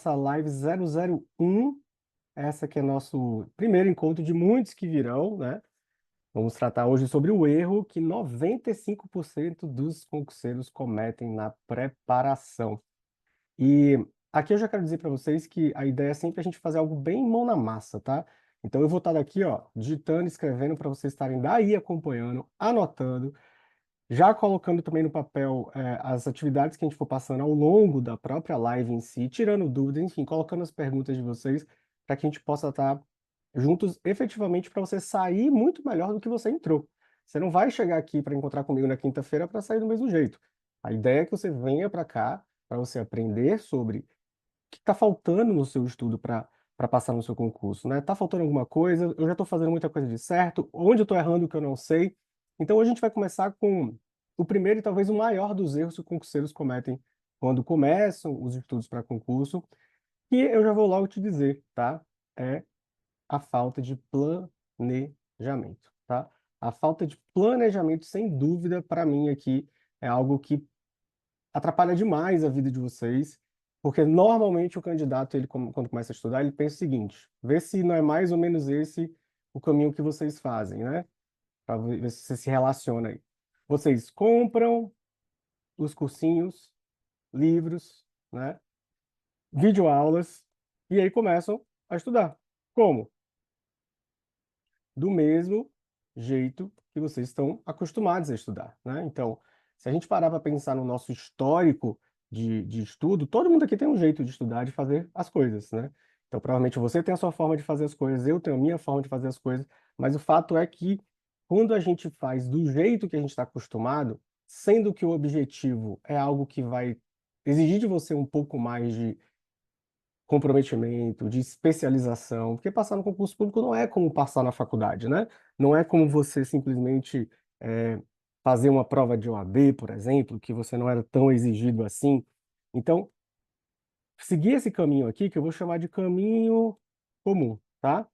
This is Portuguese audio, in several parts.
Essa live 001, essa que é nosso primeiro encontro de muitos que virão, né? Vamos tratar hoje sobre o erro que 95% dos concurseiros cometem na preparação. E aqui eu já quero dizer para vocês que a ideia é sempre a gente fazer algo bem mão na massa, tá? Então eu vou estar daqui, ó, digitando, escrevendo para vocês estarem daí acompanhando, anotando, já colocando também no papel as atividades que a gente for passando ao longo da própria live em si, tirando dúvidas, enfim, colocando as perguntas de vocês para que a gente possa estar juntos efetivamente para você sair muito melhor do que você entrou. Você não vai chegar aqui para encontrar comigo na quinta-feira para sair do mesmo jeito. A ideia é que você venha para cá para você aprender sobre o que está faltando no seu estudo para passar no seu concurso, né? Está faltando alguma coisa? Eu já estou fazendo muita coisa de certo? Onde eu estou errando que eu não sei? Então, hoje a gente vai começar com o primeiro e talvez o maior dos erros que os concurseiros cometem quando começam os estudos para concurso, que eu já vou logo te dizer, tá? É a falta de planejamento, tá? A falta de planejamento, sem dúvida, para mim aqui é algo que atrapalha demais a vida de vocês, porque normalmente o candidato, ele quando começa a estudar, ele pensa o seguinte: vê se não é mais ou menos esse o caminho que vocês fazem, né? Para ver se você se relaciona aí. Vocês compram os cursinhos, livros, né? Videoaulas, e aí começam a estudar. Como? Do mesmo jeito que vocês estão acostumados a estudar, né? Então, se a gente parar para pensar no nosso histórico de estudo, todo mundo aqui tem um jeito de estudar, de fazer as coisas, né? Então, provavelmente você tem a sua forma de fazer as coisas, eu tenho a minha forma de fazer as coisas, mas o fato é que quando a gente faz do jeito que a gente está acostumado, sendo que o objetivo é algo que vai exigir de você um pouco mais de comprometimento, de especialização, porque passar no concurso público não é como passar na faculdade, né? Não é como você simplesmente fazer uma prova de OAB, por exemplo, que você não era tão exigido assim. Então, seguir esse caminho aqui, que eu vou chamar de caminho comum, tá?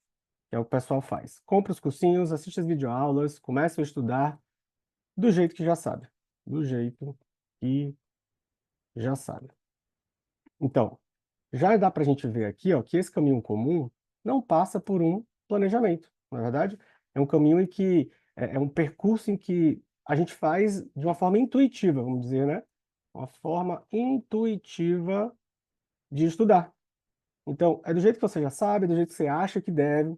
Que é o que o pessoal faz. Compra os cursinhos, assiste as videoaulas, começa a estudar do jeito que já sabe. Do jeito que já sabe. Então, já dá para a gente ver aqui, ó, que esse caminho comum não passa por um planejamento, na verdade. É um caminho em que é um percurso em que a gente faz de uma forma intuitiva, vamos dizer, né? Uma forma intuitiva de estudar. Então, é do jeito que você já sabe, é do jeito que você acha que deve.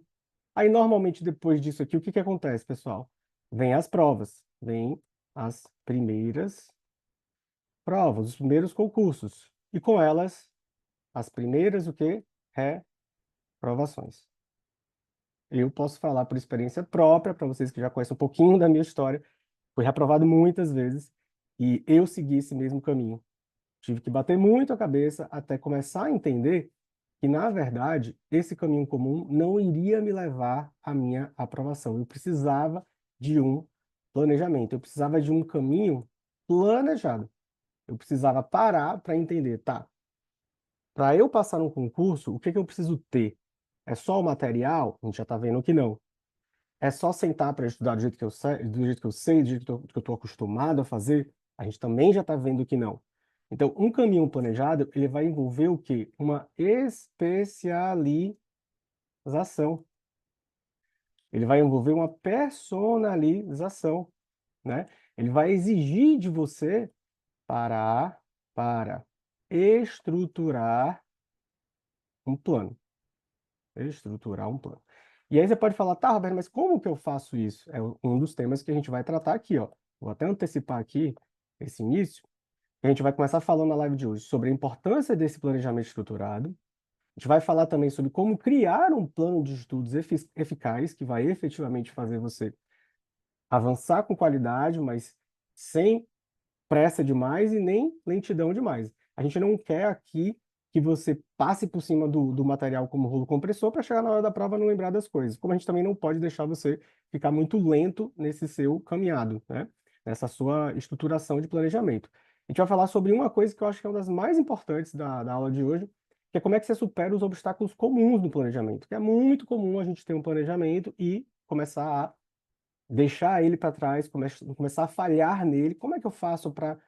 Aí, normalmente, depois disso aqui, o que que acontece, pessoal? Vem as provas, vem as primeiras provas, os primeiros concursos. E com elas, as primeiras, o quê? Reprovações. Eu posso falar por experiência própria, para vocês que já conhecem um pouquinho da minha história. Fui reprovado muitas vezes e eu segui esse mesmo caminho. Tive que bater muito a cabeça até começar a entender que, na verdade, esse caminho comum não iria me levar à minha aprovação. Eu precisava de um planejamento, eu precisava de um caminho planejado. Eu precisava parar para entender, tá? Para eu passar no concurso, o que que eu preciso ter? É só o material? A gente já está vendo que não. É só sentar para estudar do jeito que eu sei, do jeito que eu sei, do jeito que eu estou acostumado a fazer? A gente também já está vendo que não. Então, um caminho planejado, ele vai envolver o quê? Uma especialização. Ele vai envolver uma personalização, né? Ele vai exigir de você parar para estruturar um plano. Estruturar um plano. E aí você pode falar, tá, Roberto, mas como que eu faço isso? É um dos temas que a gente vai tratar aqui, ó. Vou até antecipar aqui esse início. A gente vai começar falando na live de hoje sobre a importância desse planejamento estruturado. A gente vai falar também sobre como criar um plano de estudos eficaz, que vai efetivamente fazer você avançar com qualidade, mas sem pressa demais e nem lentidão demais. A gente não quer aqui que você passe por cima do material como rolo compressor para chegar na hora da prova e não lembrar das coisas. Como a gente também não pode deixar você ficar muito lento nesse seu caminhado, né? Nessa sua estruturação de planejamento. A gente vai falar sobre uma coisa que eu acho que é uma das mais importantes da aula de hoje, que é como é que você supera os obstáculos comuns do planejamento. Que é muito comum a gente ter um planejamento e começar a deixar ele para trás, começar a falhar nele. Como é que eu faço para.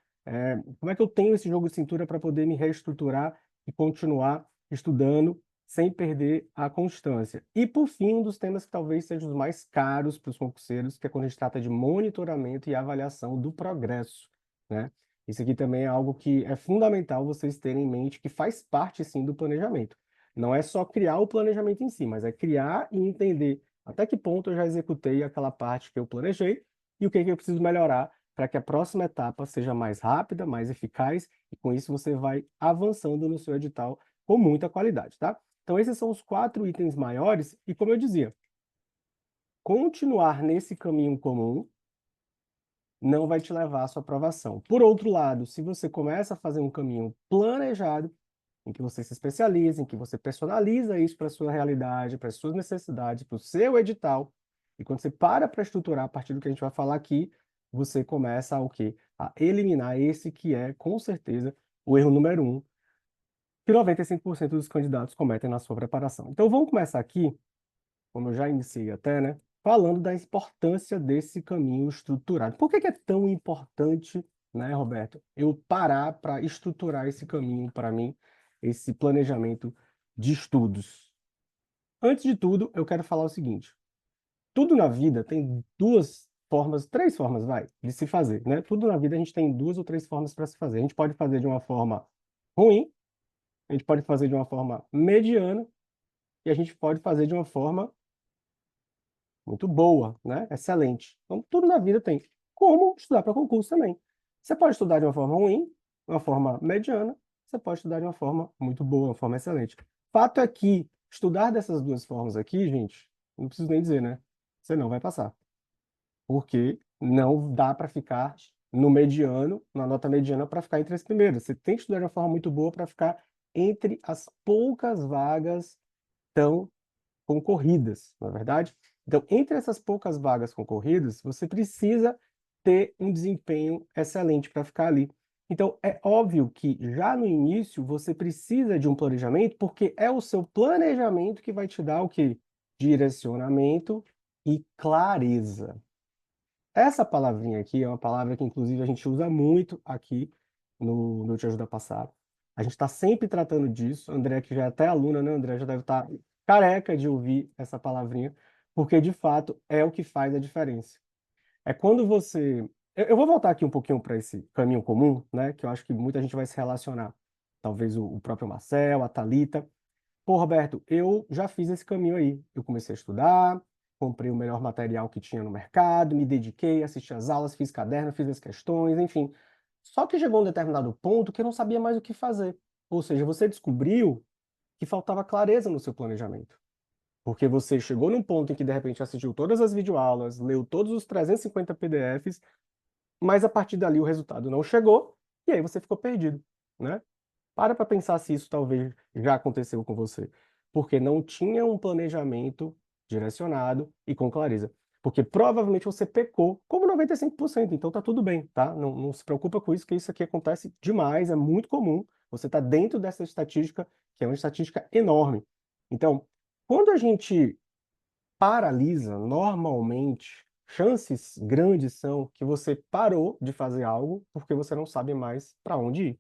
Como é que eu tenho esse jogo de cintura para poder me reestruturar e continuar estudando sem perder a constância. E, por fim, um dos temas que talvez seja os mais caros para os concurseiros, que é quando a gente trata de monitoramento e avaliação do progresso, né? Isso aqui também é algo que é fundamental vocês terem em mente, que faz parte, sim, do planejamento. Não é só criar o planejamento em si, mas é criar e entender até que ponto eu já executei aquela parte que eu planejei e o que que eu preciso melhorar para que a próxima etapa seja mais rápida, mais eficaz, e com isso você vai avançando no seu edital com muita qualidade, tá? Então, esses são os 4 itens maiores, e como eu dizia, continuar nesse caminho comum não vai te levar à sua aprovação. Por outro lado, se você começa a fazer um caminho planejado, em que você se especializa, em que você personaliza isso para a sua realidade, para as suas necessidades, para o seu edital, e quando você para estruturar a partir do que a gente vai falar aqui, você começa a o quê? A eliminar esse que é, com certeza, o erro número 1, que 95% dos candidatos cometem na sua preparação. Então, vamos começar aqui, como eu já iniciei até, né? Falando da importância desse caminho estruturado. Por que que é tão importante, né, Roberto, eu parar para estruturar esse caminho para mim, esse planejamento de estudos? Antes de tudo, eu quero falar o seguinte: tudo na vida tem duas formas, três formas, vai, de se fazer, né? Tudo na vida a gente tem duas ou três formas para se fazer. A gente pode fazer de uma forma ruim, a gente pode fazer de uma forma mediana e a gente pode fazer de uma forma muito boa, né? Excelente. Então, tudo na vida tem. Como estudar para concurso também. Você pode estudar de uma forma ruim, uma forma mediana, você pode estudar de uma forma muito boa, uma forma excelente. Fato é que estudar dessas duas formas aqui, gente, não preciso nem dizer, né? Você não vai passar. Porque não dá para ficar no mediano, na nota mediana, para ficar entre as primeiras. Você tem que estudar de uma forma muito boa para ficar entre as poucas vagas tão concorridas, não é verdade? Então, entre essas poucas vagas concorridas, você precisa ter um desempenho excelente para ficar ali. Então, é óbvio que já no início você precisa de um planejamento, porque é o seu planejamento que vai te dar o quê? Direcionamento e clareza. Essa palavrinha aqui é uma palavra que, inclusive, a gente usa muito aqui no Te Ajuda a Passar. A gente está sempre tratando disso. André, que já é até aluna, né, André? Já deve estar careca de ouvir essa palavrinha, porque, de fato, é o que faz a diferença. É quando você... Eu vou voltar aqui um pouquinho para esse caminho comum, né? Que eu acho que muita gente vai se relacionar. Talvez o próprio Marcel, a Thalita. Pô, Roberto, eu já fiz esse caminho aí. Eu comecei a estudar, comprei o melhor material que tinha no mercado, me dediquei, assisti às aulas, fiz caderno, fiz as questões, enfim. Só que chegou um determinado ponto que eu não sabia mais o que fazer. Ou seja, você descobriu que faltava clareza no seu planejamento. Porque você chegou num ponto em que de repente assistiu todas as videoaulas, leu todos os 350 PDFs, mas a partir dali o resultado não chegou, e aí você ficou perdido, né? Para pensar se isso talvez já aconteceu com você. Porque não tinha um planejamento direcionado e com clareza. Porque provavelmente você pecou, como 95%, então tá tudo bem, tá? Não se preocupa com isso, que isso aqui acontece demais, é muito comum. Você está dentro dessa estatística, que é uma estatística enorme. Então, quando a gente paralisa, normalmente, chances grandes são que você parou de fazer algo porque você não sabe mais para onde ir.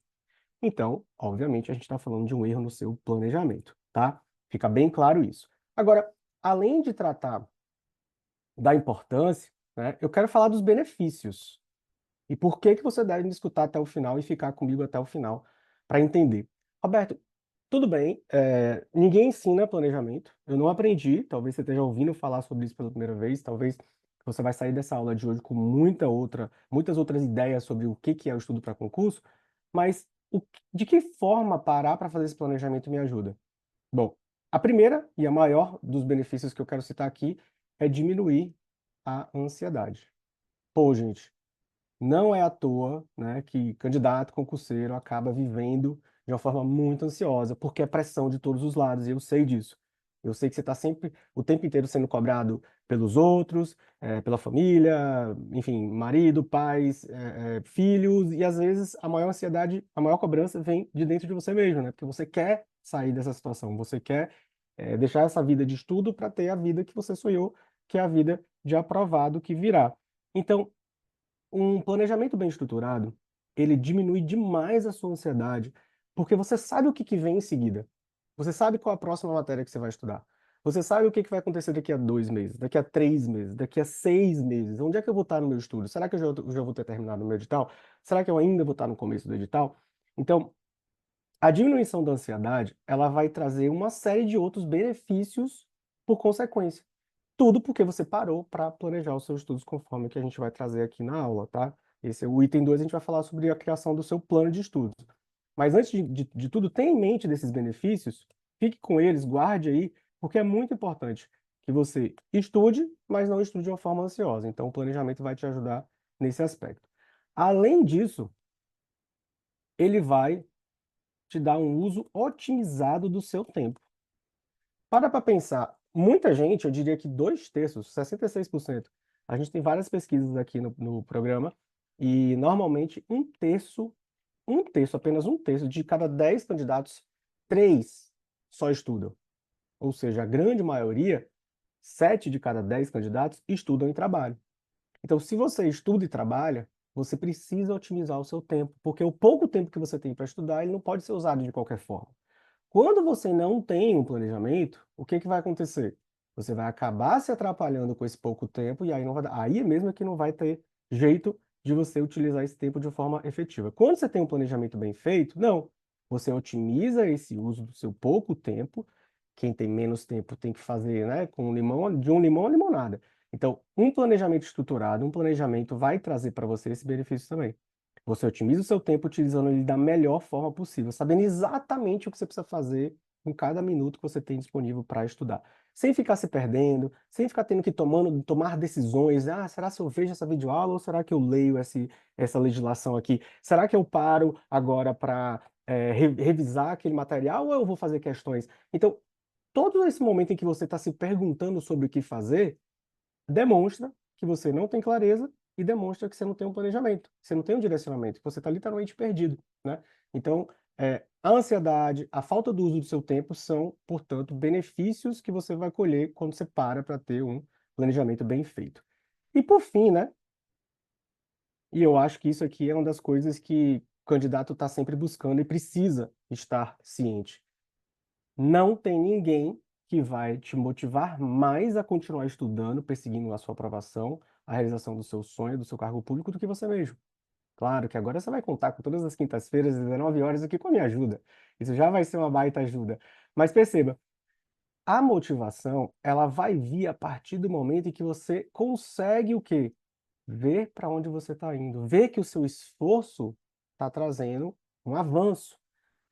Então, obviamente, a gente está falando de um erro no seu planejamento, tá? Fica bem claro isso. Agora, além de tratar da importância, né, eu quero falar dos benefícios. E por que que você deve me escutar até o final e ficar comigo até o final para entender. Roberto, tudo bem, ninguém ensina planejamento. Eu não aprendi, talvez você esteja ouvindo falar sobre isso pela primeira vez, talvez você vai sair dessa aula de hoje com muitas outras ideias sobre o que que é o estudo para concurso, mas de que forma parar para fazer esse planejamento me ajuda? Bom, a primeira e a maior dos benefícios que eu quero citar aqui é diminuir a ansiedade. Pô, gente, não é à toa, né, que candidato concurseiro acaba vivendo de uma forma muito ansiosa, porque é pressão de todos os lados, e eu sei disso. Eu sei que você está sempre, o tempo inteiro sendo cobrado pelos outros, pela família, enfim, marido, pais, filhos, e às vezes a maior ansiedade, a maior cobrança vem de dentro de você mesmo, né? Porque você quer sair dessa situação, você quer, deixar essa vida de estudo para ter a vida que você sonhou, que é a vida de aprovado que virá. Então, um planejamento bem estruturado, ele diminui demais a sua ansiedade, porque você sabe o que que vem em seguida. Você sabe qual a próxima matéria que você vai estudar. Você sabe o que que vai acontecer daqui a 2 meses, daqui a 3 meses, daqui a 6 meses. Onde é que eu vou estar no meu estudo? Será que eu já vou ter terminado o meu edital? Será que eu ainda vou estar no começo do edital? Então, a diminuição da ansiedade, ela vai trazer uma série de outros benefícios por consequência. Tudo porque você parou para planejar os seus estudos conforme o que a gente vai trazer aqui na aula, tá? Esse é o item 2, a gente vai falar sobre a criação do seu plano de estudos. Mas antes de tudo, tenha em mente desses benefícios, fique com eles, guarde aí, porque é muito importante que você estude, mas não estude de uma forma ansiosa. Então, o planejamento vai te ajudar nesse aspecto. Além disso, ele vai te dar um uso otimizado do seu tempo. Para pensar, muita gente, eu diria que 2/3, 66%, a gente tem várias pesquisas aqui no programa, e normalmente apenas um terço de cada 10 candidatos, 3 só estudam. Ou seja, a grande maioria, 7 de cada 10 candidatos, estudam e trabalham. Então, se você estuda e trabalha, você precisa otimizar o seu tempo, porque o pouco tempo que você tem para estudar, ele não pode ser usado de qualquer forma. Quando você não tem um planejamento, o que que vai acontecer? Você vai acabar se atrapalhando com esse pouco tempo e aí não vai, aí mesmo é que não vai ter jeito de você utilizar esse tempo de forma efetiva. Quando você tem um planejamento bem feito, não. Você otimiza esse uso do seu pouco tempo. Quem tem menos tempo tem que fazer, né, com um limão, de um limão a limonada. Então, um planejamento estruturado, um planejamento vai trazer para você esse benefício também. Você otimiza o seu tempo utilizando ele da melhor forma possível, sabendo exatamente o que você precisa fazer em cada minuto que você tem disponível para estudar. Sem ficar se perdendo, sem ficar tendo que tomar decisões. Ah, será que eu vejo essa videoaula ou será que eu leio essa legislação aqui? Será que eu paro agora para revisar aquele material ou eu vou fazer questões? Então, todo esse momento em que você está se perguntando sobre o que fazer, demonstra que você não tem clareza e demonstra que você não tem um planejamento, que você não tem um direcionamento, que você está literalmente perdido, né? Então, a ansiedade, a falta do uso do seu tempo são, portanto, benefícios que você vai colher quando você para ter um planejamento bem feito. E por fim, né? E eu acho que isso aqui é uma das coisas que o candidato está sempre buscando e precisa estar ciente. Não tem ninguém que vai te motivar mais a continuar estudando, perseguindo a sua aprovação, a realização do seu sonho, do seu cargo público, do que você mesmo. Claro que agora você vai contar com todas as quintas-feiras, às 19 horas, aqui com a minha ajuda. Isso já vai ser uma baita ajuda. Mas perceba, a motivação, ela vai vir a partir do momento em que você consegue o quê? Ver para onde você está indo, ver que o seu esforço está trazendo um avanço.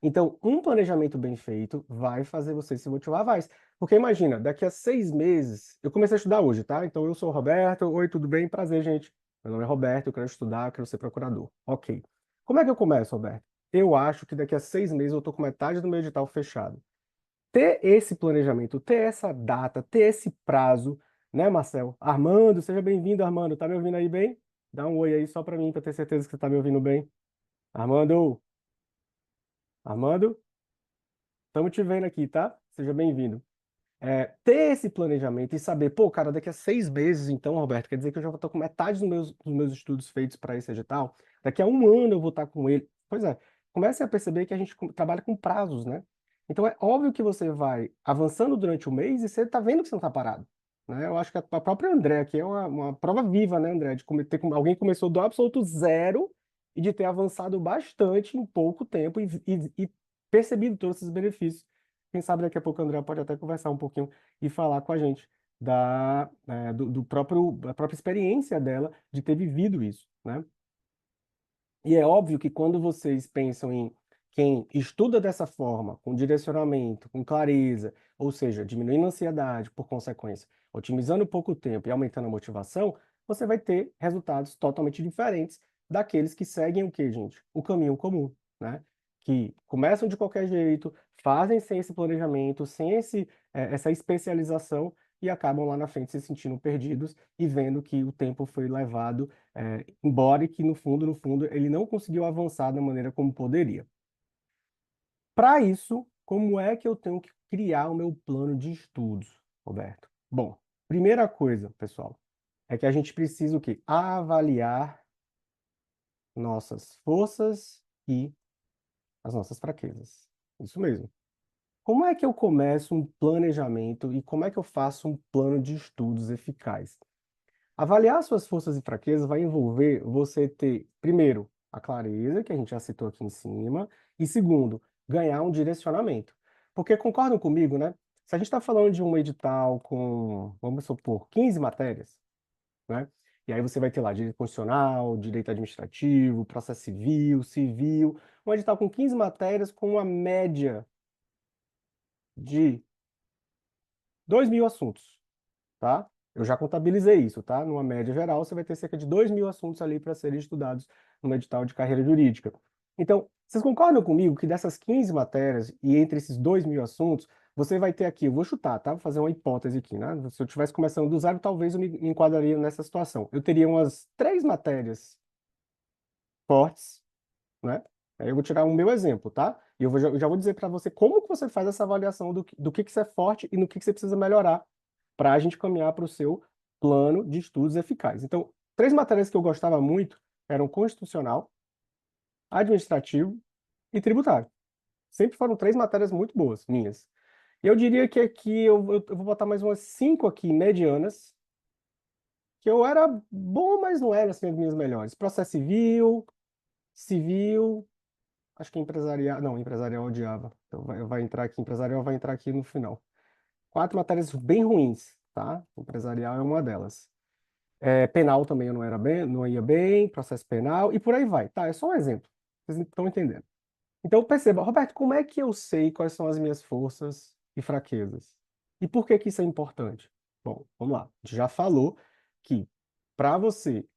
Então, um planejamento bem feito vai fazer você se motivar mais. Porque imagina, daqui a 6 meses, eu comecei a estudar hoje, tá? Então, eu sou o Roberto. Oi, tudo bem? Prazer, gente. Meu nome é Roberto, eu quero estudar, eu quero ser procurador. Ok. Como é que eu começo, Roberto? Eu acho que daqui a 6 meses eu estou com metade do meu edital fechado. Ter esse planejamento, ter essa data, ter esse prazo, né, Marcel? Armando, seja bem-vindo, Armando. Tá me ouvindo aí bem? Dá um oi aí só para mim, para ter certeza que você tá me ouvindo bem. Armando, Armando? Estamos te vendo aqui, tá? Seja bem-vindo. Ter esse planejamento e saber, pô, cara, daqui a 6 meses, então, Roberto, quer dizer que eu já vou estar com metade dos meus estudos feitos para esse edital. Daqui a um ano eu vou estar com ele. Pois é, comece a perceber que a gente trabalha com prazos, né? Então é óbvio que você vai avançando durante o mês e você está vendo que você não está parado, né? Eu acho que a própria André aqui é uma prova viva, né, André? Alguém começou do absoluto zero e de ter avançado bastante em pouco tempo e percebido todos esses benefícios. Quem sabe daqui a pouco a Andrea pode até conversar um pouquinho e falar com a gente da própria experiência dela de ter vivido isso, né? E é óbvio que quando vocês pensam em quem estuda dessa forma, com direcionamento, com clareza, ou seja, diminuindo a ansiedade por consequência, otimizando pouco tempo e aumentando a motivação, você vai ter resultados totalmente diferentes daqueles que seguem o quê, gente? O caminho comum, né? Que começam de qualquer jeito, fazem sem esse planejamento, sem essa especialização e acabam lá na frente se sentindo perdidos e vendo que o tempo foi levado embora que no fundo, ele não conseguiu avançar da maneira como poderia. Para isso, como é que eu tenho que criar o meu plano de estudos, Roberto? Bom, primeira coisa, pessoal, é que a gente precisa o quê? Avaliar nossas forças e as nossas fraquezas. Isso mesmo. como é que eu começo um planejamento e como é que eu faço um plano de estudos eficaz? Avaliar suas forças e fraquezas vai envolver você ter, primeiro, a clareza, que a gente já citou aqui em cima, e segundo, ganhar um direcionamento. Porque concordam comigo, né? Se a gente está falando de um edital com, vamos supor, 15 matérias, né? E aí você vai ter lá direito constitucional, direito administrativo, processo civil, civil, um edital com 15 matérias com uma média de 2.000 assuntos, tá? Eu já contabilizei isso, tá? Numa média geral, você vai ter cerca de 2.000 assuntos ali para serem estudados no edital de carreira jurídica. Então, vocês concordam comigo que dessas 15 matérias e entre esses 2.000 assuntos, você vai ter aqui, eu vou chutar, tá? Vou fazer uma hipótese aqui, né? Se eu estivesse começando do zero, talvez eu me enquadraria nessa situação. Eu teria umas 3 matérias fortes, né? Aí eu vou tirar o meu exemplo, tá? E eu já vou dizer para você como que você faz essa avaliação do que você é forte e no que você precisa melhorar para a gente caminhar para o seu plano de estudos eficaz. Então, 3 matérias que eu gostava muito eram constitucional, administrativo e tributário. Sempre foram 3 matérias muito boas, minhas. E eu diria que aqui eu vou botar mais umas 5 aqui, medianas, que eu era bom, mas não eram assim, as minhas melhores. Processo civil, civil, acho que empresarial. Não, empresarial eu odiava. Então vai entrar aqui, empresarial vai entrar aqui no final. 4 matérias bem ruins, tá? Empresarial é uma delas. Penal também eu não era bem, não ia bem, processo penal e por aí vai. Tá, é só um exemplo. Vocês estão entendendo. Então perceba, Roberto, como é que eu sei quais são as minhas forças e fraquezas? E por que que isso é importante? Bom, vamos lá. A gente já falou que para você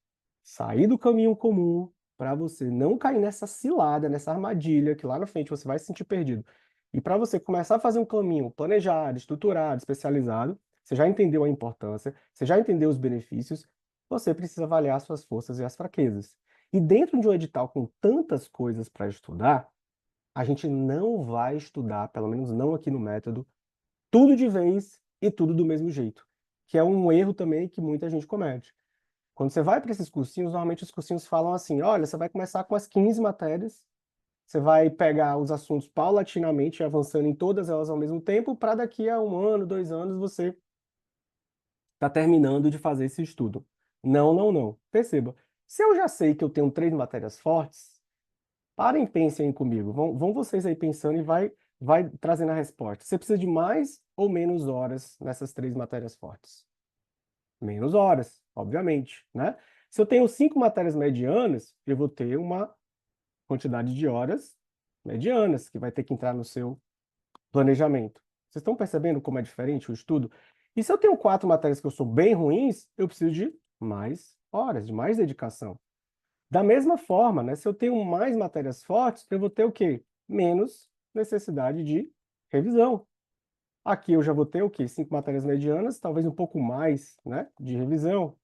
sair do caminho comum, para você não cair nessa cilada, nessa armadilha, que lá na frente você vai se sentir perdido. E para você começar a fazer um caminho planejado, estruturado, especializado, você já entendeu a importância, você já entendeu os benefícios, você precisa avaliar suas forças e as fraquezas. E dentro de um edital com tantas coisas para estudar, a gente não vai estudar, pelo menos não aqui no método, tudo de vez e tudo do mesmo jeito, que é um erro também que muita gente comete. Quando você vai para esses cursinhos, normalmente os cursinhos falam assim: olha, você vai começar com as 15 matérias, você vai pegar os assuntos paulatinamente, avançando em todas elas ao mesmo tempo, para daqui a 1 ano, 2 anos, você está terminando de fazer esse estudo. Não, não, não. Perceba, se eu já sei que eu tenho 3 matérias fortes, parem e pensem comigo. Vão vocês aí pensando e vai trazendo a resposta. Você precisa de mais ou menos horas nessas 3 matérias fortes? Menos horas, obviamente, né? Se eu tenho 5 matérias medianas, eu vou ter uma quantidade de horas medianas que vai ter que entrar no seu planejamento. Vocês estão percebendo como é diferente o estudo? E se eu tenho 4 matérias que eu sou bem ruins, eu preciso de mais horas, de mais dedicação. Da mesma forma, né? Se eu tenho mais matérias fortes, eu vou ter o quê? Menos necessidade de revisão. Aqui eu já vou ter o quê? 5 matérias medianas, talvez um pouco mais, né, de revisão.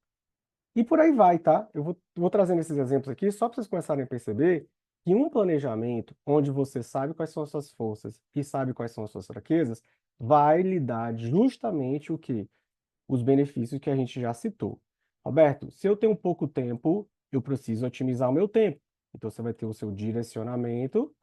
E por aí vai, tá? Eu vou trazendo esses exemplos aqui só para vocês começarem a perceber que um planejamento onde você sabe quais são as suas forças e sabe quais são as suas fraquezas, vai lhe dar justamente o quê? Os benefícios que a gente já citou. Roberto, se eu tenho pouco tempo, eu preciso otimizar o meu tempo. Então você vai ter o seu direcionamento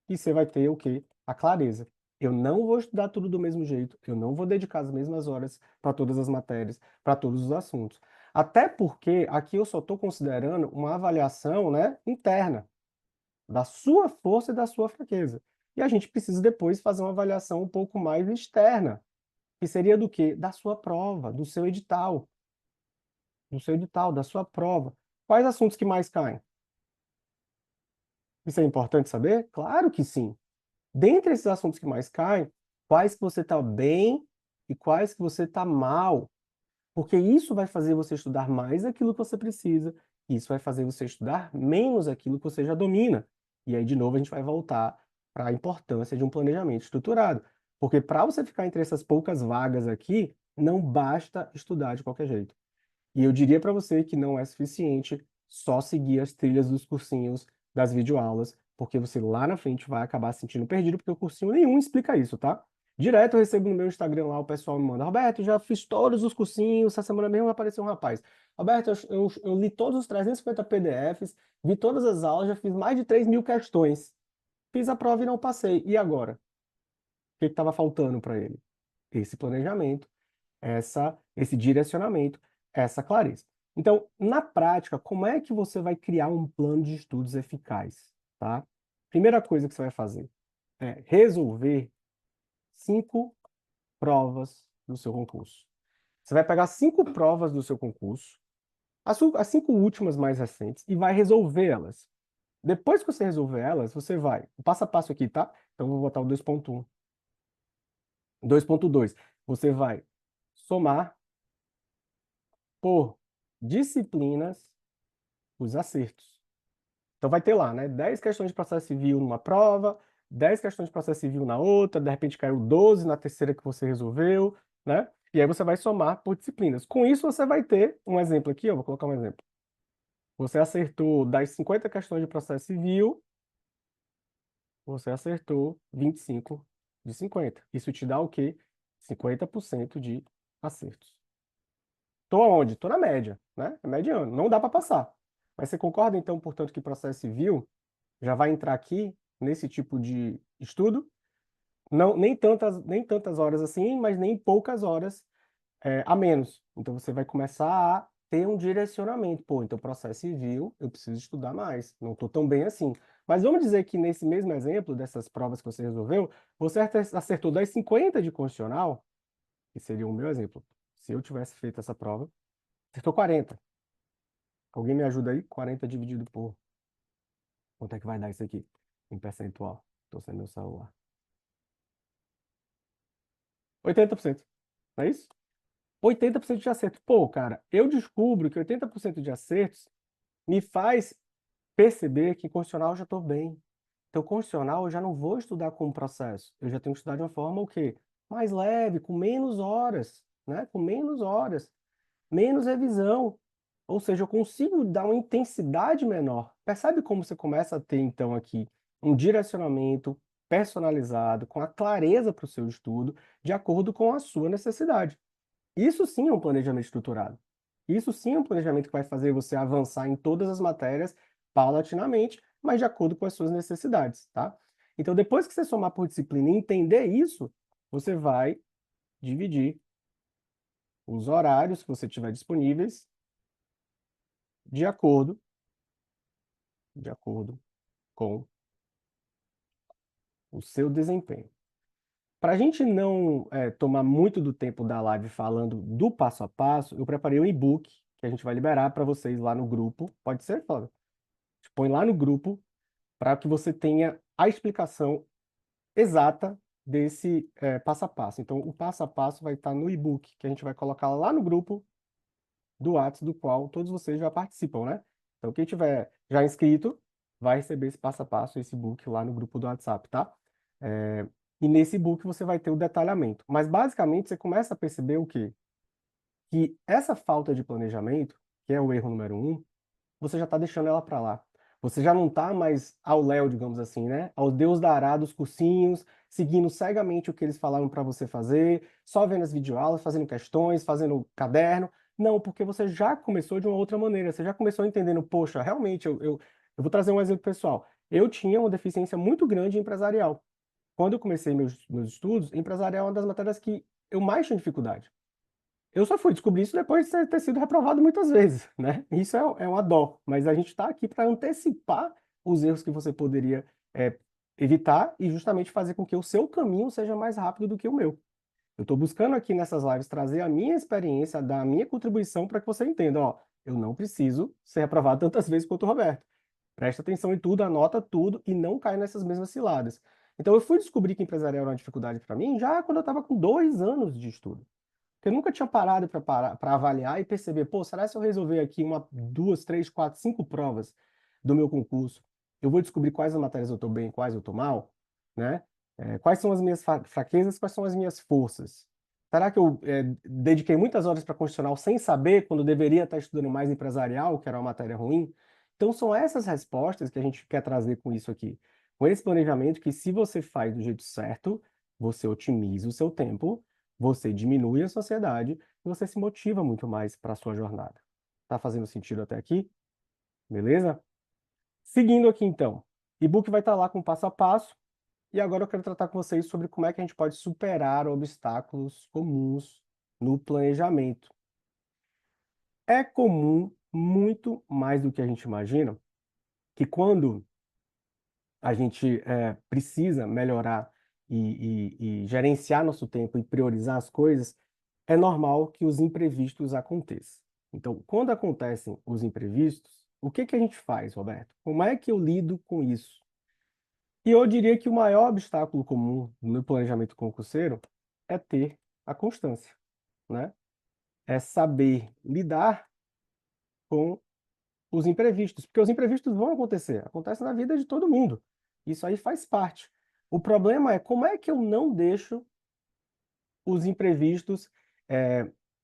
e você vai ter o quê? A clareza. Eu não vou estudar tudo do mesmo jeito, eu não vou dedicar as mesmas horas para todas as matérias, para todos os assuntos. Até porque aqui eu só estou considerando uma avaliação, né, interna da sua força e da sua fraqueza. E a gente precisa depois fazer uma avaliação um pouco mais externa, que seria do quê? Da sua prova, do seu edital, da sua prova. Quais assuntos que mais caem? Isso é importante saber? Claro que sim. Dentre esses assuntos que mais caem, quais que você está bem e quais que você está mal. Porque isso vai fazer você estudar mais aquilo que você precisa, e isso vai fazer você estudar menos aquilo que você já domina. E aí, de novo, a gente vai voltar para a importância de um planejamento estruturado. Porque para você ficar entre essas poucas vagas aqui, não basta estudar de qualquer jeito. E eu diria para você que não é suficiente só seguir as trilhas dos cursinhos, das videoaulas, porque você lá na frente vai acabar se sentindo perdido, porque o cursinho nenhum explica isso, tá? Direto eu recebo no meu Instagram lá, o pessoal me manda: Roberto, já fiz todos os cursinhos, essa semana mesmo apareceu um rapaz. Roberto, eu li todos os 350 PDFs, vi todas as aulas, já fiz mais de 3.000 questões. Fiz a prova e não passei. E agora? que estava faltando para ele? Esse planejamento, esse direcionamento, essa clareza. Então, na prática, como é que você vai criar um plano de estudos eficaz, tá? Primeira coisa que você vai fazer é resolver 5 provas do seu concurso. Você vai pegar 5 provas do seu concurso, as 5 últimas mais recentes, e vai resolver elas. Depois que você resolver elas, você vai, o passo a passo aqui, tá? Então, eu vou botar o 2.1. 2.2, você vai somar por disciplinas os acertos. Então vai ter lá, né? 10 questões de processo civil numa prova, 10 questões de processo civil na outra, de repente caiu 12 na terceira que você resolveu, né? E aí você vai somar por disciplinas. Com isso você vai ter um exemplo aqui, eu vou colocar um exemplo. Você acertou das 50 questões de processo civil, você acertou 25 de 50. Isso te dá o quê? 50% de acertos. Tô onde? Tô na média, né? É mediano, não dá para passar. Mas você concorda então, portanto, que processo civil já vai entrar aqui nesse tipo de estudo? Não, nem tantas horas assim, mas nem poucas horas a menos. Então você vai começar a ter um direcionamento. Pô, então processo civil, eu preciso estudar mais. Não estou tão bem assim. Mas vamos dizer que nesse mesmo exemplo dessas provas que você resolveu, você acertou das 50 de constitucional, que seria o meu exemplo. Se eu tivesse feito essa prova, acertou 40. Alguém me ajuda aí? 40 dividido por... Quanto é que vai dar isso aqui? Em percentual. Estou sem meu celular. 80%. Não é isso? 80% de acerto. Pô, cara, eu descubro que 80% de acertos me faz perceber que constitucional eu já estou bem. Então, constitucional eu já não vou estudar como processo. Eu já tenho que estudar de uma forma o quê? Mais leve, com menos horas, né? Com menos horas, menos revisão. Ou seja, eu consigo dar uma intensidade menor. Percebe como você começa a ter, então, aqui um direcionamento personalizado, com a clareza para o seu estudo, de acordo com a sua necessidade. Isso sim é um planejamento estruturado. Isso sim é um planejamento que vai fazer você avançar em todas as matérias paulatinamente, mas de acordo com as suas necessidades, tá? Então, depois que você somar por disciplina e entender isso, você vai dividir os horários que você tiver disponíveis de acordo, de acordo com o seu desempenho. Para a gente não tomar muito do tempo da live falando do passo a passo, eu preparei um e-book que a gente vai liberar para vocês lá no grupo. Pode ser, Flávio? Põe lá no grupo para que você tenha a explicação exata desse passo a passo. Então, o passo a passo vai estar no e-book que a gente vai colocar lá no grupo do WhatsApp, do qual todos vocês já participam, né? Então, quem tiver já inscrito vai receber esse passo a passo, esse e-book lá no grupo do WhatsApp, tá? E nesse e-book você vai ter o detalhamento. Mas, basicamente, você começa a perceber o quê? Que essa falta de planejamento, que é o erro número 1, você já está deixando ela para lá. Você já não está mais ao léu, digamos assim, né? Ao Deus dará dos cursinhos, seguindo cegamente o que eles falaram para você fazer, só vendo as videoaulas, fazendo questões, fazendo caderno. Não, porque você já começou de uma outra maneira. Você já começou entendendo, poxa, realmente, eu vou trazer um exemplo pessoal. Eu tinha uma deficiência muito grande em empresarial. Quando eu comecei meus estudos, empresarial é uma das matérias que eu mais tinha dificuldade. Eu só fui descobrir isso depois de ter sido reprovado muitas vezes, né? Isso é uma dó, mas a gente está aqui para antecipar os erros que você poderia evitar e justamente fazer com que o seu caminho seja mais rápido do que o meu. Eu estou buscando aqui nessas lives trazer a minha experiência, dar a minha contribuição para que você entenda, ó, eu não preciso ser reprovado tantas vezes quanto o Roberto. Presta atenção em tudo, anota tudo e não cai nessas mesmas ciladas. Então eu fui descobrir que empresarial era uma dificuldade para mim já quando eu estava com 2 anos de estudo. Eu nunca tinha parado para avaliar e perceber, pô, será que se eu resolver aqui uma, duas, três, quatro, 5 provas do meu concurso, eu vou descobrir quais as matérias eu estou bem, quais eu estou mal, né? Quais são as minhas fraquezas, quais são as minhas forças? Será que eu dediquei muitas horas para constitucional sem saber, quando deveria estar estudando mais empresarial, que era uma matéria ruim? Então, são essas respostas que a gente quer trazer com isso aqui. Com esse planejamento que, se você faz do jeito certo, você otimiza o seu tempo, você diminui a sociedade e você se motiva muito mais para a sua jornada. Tá fazendo sentido até aqui? Beleza? Seguindo aqui então, e-book vai estar lá com passo a passo E agora eu quero tratar com vocês sobre como é que a gente pode superar obstáculos comuns no planejamento. É comum, muito mais do que a gente imagina, que quando a gente precisa melhorar e gerenciar nosso tempo e priorizar as coisas, é normal que os imprevistos aconteçam. Então, quando acontecem os imprevistos, o que que a gente faz, Roberto? Como é que eu lido com isso? E eu diria que o maior obstáculo comum no planejamento concurseiro é ter a constância, né? É saber lidar com os imprevistos, porque os imprevistos vão acontecer, acontece na vida de todo mundo. Isso aí faz parte. O problema é como é que eu não deixo os imprevistos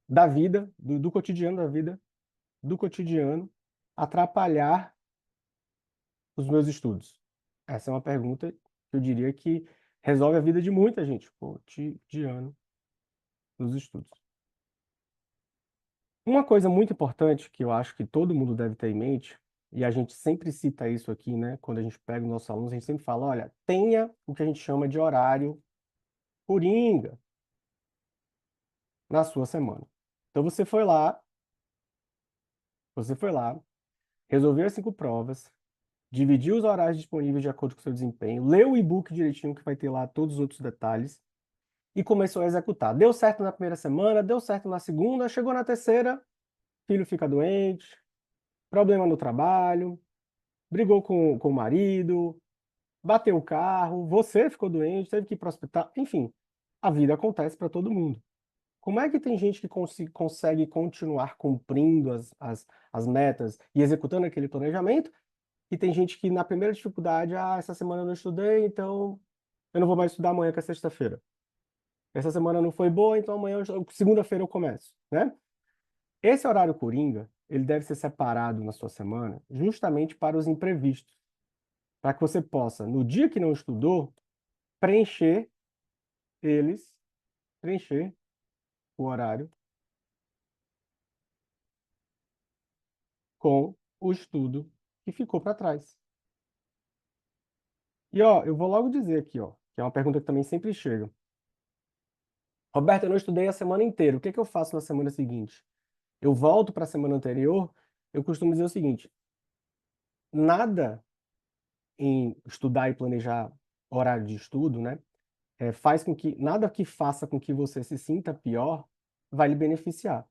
da vida, do cotidiano da vida, do cotidiano, atrapalhar os meus estudos? Essa é uma pergunta que eu diria que resolve a vida de muita gente, cotidiano nos estudos. Uma coisa muito importante que eu acho que todo mundo deve ter em mente, e a gente sempre cita isso aqui, né? Quando a gente pega os nossos alunos, a gente sempre fala, olha, tenha o que a gente chama de horário coringa na sua semana. Então você foi lá, resolveu as 5 provas, dividiu os horários disponíveis de acordo com o seu desempenho, leu o e-book direitinho que vai ter lá todos os outros detalhes e começou a executar. Deu certo na primeira semana, deu certo na segunda, chegou na terceira, filho fica doente, problema no trabalho, brigou com o marido, bateu o carro, você ficou doente, teve que ir para o hospital, enfim, a vida acontece para todo mundo. Como é que tem gente que consegue continuar cumprindo as metas e executando aquele planejamento, e tem gente que na primeira dificuldade, essa semana eu não estudei, então eu não vou mais estudar amanhã, que é sexta-feira. Essa semana não foi boa, então amanhã, segunda-feira eu começo, né? Esse horário coringa, ele deve ser separado na sua semana justamente para os imprevistos, para que você possa, no dia que não estudou, preencher eles, preencher o horário com o estudo que ficou para trás. E ó, eu vou logo dizer aqui, ó, que é uma pergunta que também sempre chega. Roberto, eu não estudei a semana inteira. O que é que eu faço na semana seguinte? Eu volto para a semana anterior? Eu costumo dizer o seguinte: nada em estudar e planejar horário de estudo, né, faz com que nada que faça com que você se sinta pior vai lhe beneficiar.